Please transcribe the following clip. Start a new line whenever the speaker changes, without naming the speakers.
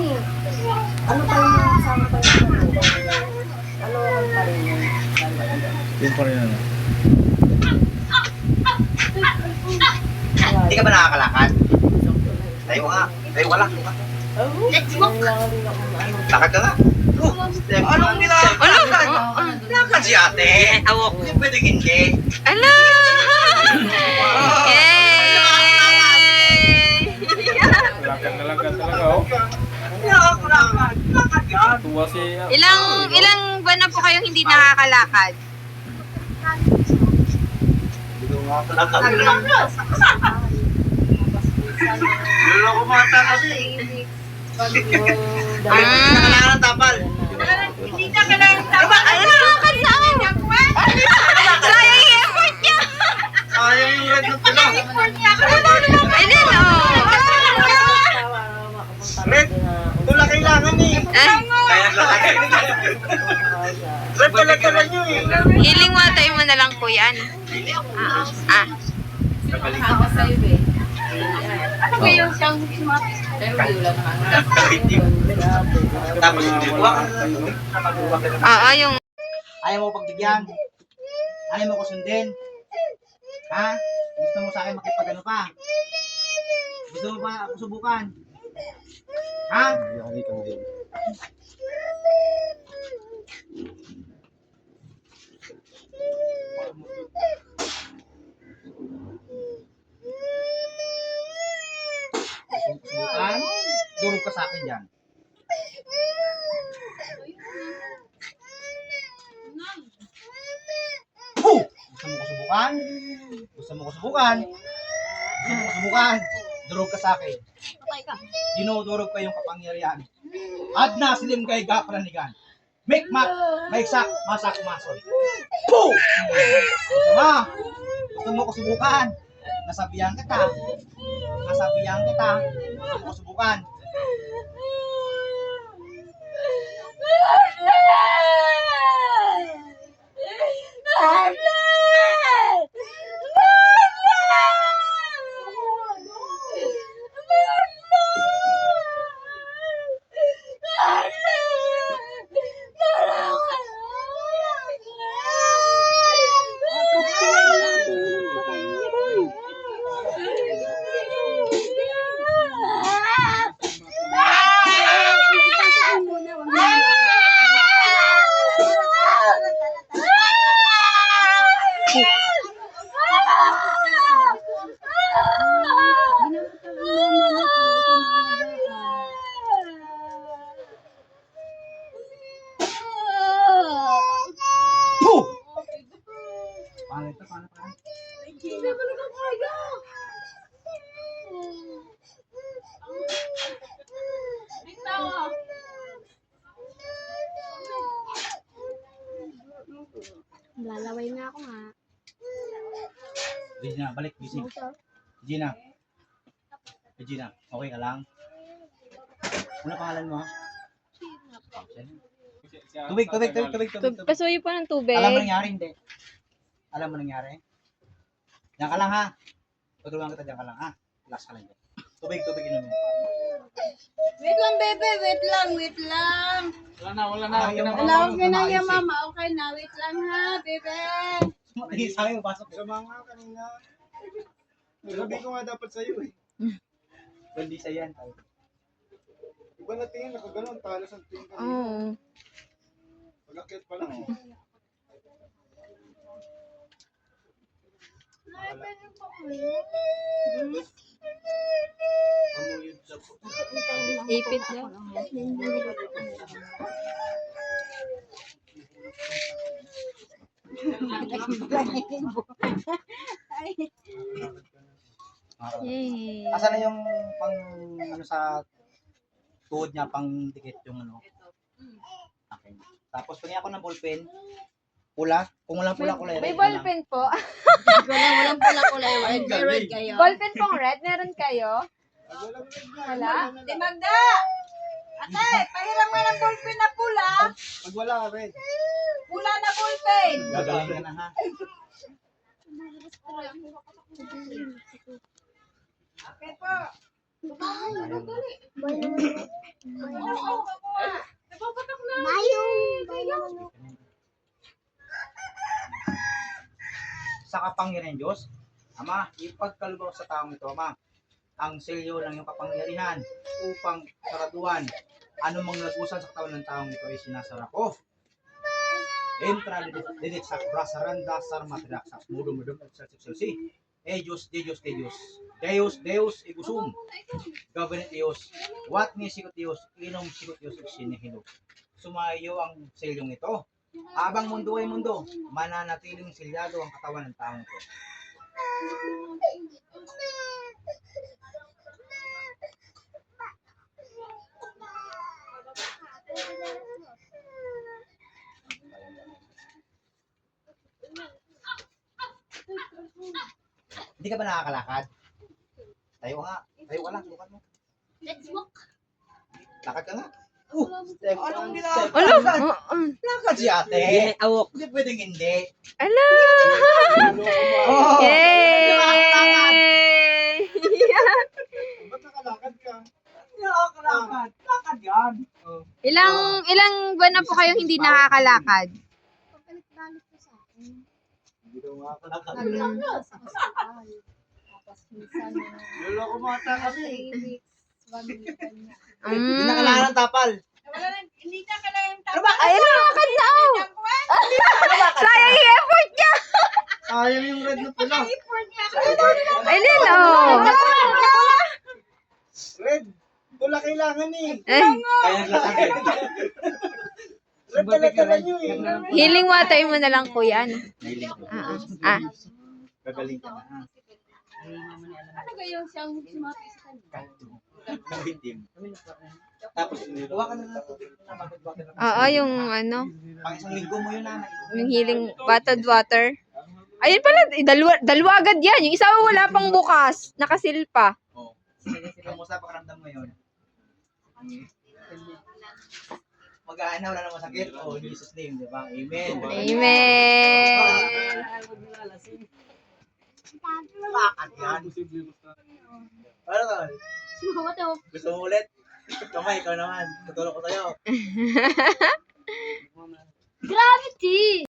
Ano pa rin yung kasama pa rin yung ano pa rin yung
Yung pa rin ano.
Hindi ka ba nakakalakad? Tayo ka. Tayo ka lang.
Let's go!
Lakad ka nga. Anong nilakad? Lakad si ate. Hindi pwedeng hindi.
Ala! Yay!
Lakad na lakad talaga oh.
Lakad ka.
Tuwa si...
Ilang buwan na po kayong hindi nakakalakad?
Lakad lang. Luloko mata kasi. Kailangan ng tapal.
Hindi na kailangan tapal. Lakad sa akin! Sayang yung effort niya!
Sayang yung red na pala.
Ayun oh!
Red, tula kailangan eh. Kaya lakad. Red talaga lang yun eh.
Healing water mo na lang po yan. Ah.
Ano ba yung siyang pero wala na
Tapos,
Oo, yung...
ayaw mo pagbigyan. Ayaw mo ko sundin. Ha? Gusto mo sa akin makipagano pa? Gusto mo pa ako subukan? Ha?
Hindi ka din.
Subukan? Durog ka sa akin dyan. Puh! Gusto mo ko subukan? Gusto mo ko subukan? Gusto mo ko subukan? Durog ka sa akin. Dinudurog ko yung kapangyarihan. Adna silim kay gapranigan. Make mak, maiksak, masak, mason. Puh! Gusto mo? Gusto mo ko subukan? Nasabihan kita. Nasabihan kita. Gusto mo ko subukan? Puh! Paano ito? Paano?
Lalaway na ako nga.
Gina, balik, busy. Gina. Gina, okay ka lang? Ano pangalan mo? Tubig.
Pasuyo pa ng tubig.
Alam mo nangyari, hindi? Alam mo nangyari? Diyan ka lang ha. Tutulungan kita, diyan ka lang ha. Relax ka lang dyan. Tubig, inom mo.
Wait lang, bebe. Wait lang.
Wala na.
Alawag ka na yan, mama. Okay na. Wait lang ha, bebe.
Sa akin, pasok.
Sama nga kanina. Sabi ko nga dapat sa'yo eh.
Hindi sa yan.
Iba na tingin, nakaganon, talas ang tingin kanina.
Oo.
Pag-akit pa lang. Pamuyod sa po.
Ipit daw. Yay.
Asan na yung pang ano sa tuhod niya, pang dikit yung ano. Okay. Tapos pagyan ako ng ballpen, pula. Kung walang pula, kulay
May
red na lang.
ballpen po.
Walang pula-kulay. Red kayo.
Ballpen pong red, meron kayo? Wala?
Di Magda! Ate, pahiram nga ng ballpen na pula.
Pag wala, red.
Pula na ballpen.
Gagaling ka na ha.
Okay po.
kapangyarihan Diyos. Ama, ipagkaloob sa taong ito, Ama, ang selyo ng iyong kapangyarihan upang saraduan anumang lagusan sa katawan ng taong ito ay sinasara ko. Entra didit sa brasaranda sarmatrak sa mudum sa si. Diyos, Diyos, Diyos. Deus, Deus, igusum. Gabanet Diyos. What ni sikot Diyos, inom sikot Diyos sinihilo. Sumayo ang selyong ito. Habang mundo ay mundo, mananatiling selyado ang katawan ng taong ito. Hindi ka ba nakakalakad? Tayo ka nga. Tayo ka lang. Sukat mo.
Let's walk.
Lakad ka nga. Step
Anong
one,
ginagawa?
step two. Lakad si ate.
Awok.
Hindi pwedeng hindi.
Ala!
Oh,
Yay!
Ba't nakalakad ka?
Nakakalakad. Lakad yan.
ilang buwan na po kayong hindi nakakalakad?
Papalit-balit ko sa akin.
Hindi daw makakalakad.
Naglakas sa hospital. Tapos minsan,
Lolo ko mata kasi.
3 weeks, 1 week, ganyan.
Hindi nakalakad ng tapal.
Hindi na kailangan
Ano ba?
Ay, lakad na oh! Sayang yung effort niya!
Sayang yung red na pula.
Ayun oh!
Red. Pula kailangan eh.
Eh,
Kaya naglakad.
Red talaga lang yun eh.
healing water mo na lang kuya. Ano?
Nailing ko. Gagaling ka na. ah.
Ano kayo siyang sumapi sa kanya?
Kanto. Kahitim. Tapos, gawa ka na ng tubig na bakit na.
Oo, yung ano,
Pang isang linggo mo yun na.
yung healing bottled water. Ayun pala, dalawa agad yan. Yung isa wala pang bukas. Nakasil pa.
Oh. Kamusta pakiramdam mo yun? Mag-aana, wala namang sakit. Oh, in Jesus name, di ba? Amen.
Amen!
Lakad yan. Ano ka?
Sumawa daw.
Gusto mo ulit? Kamay, ikaw naman. Tutulong ko sa'yo.
Gravity!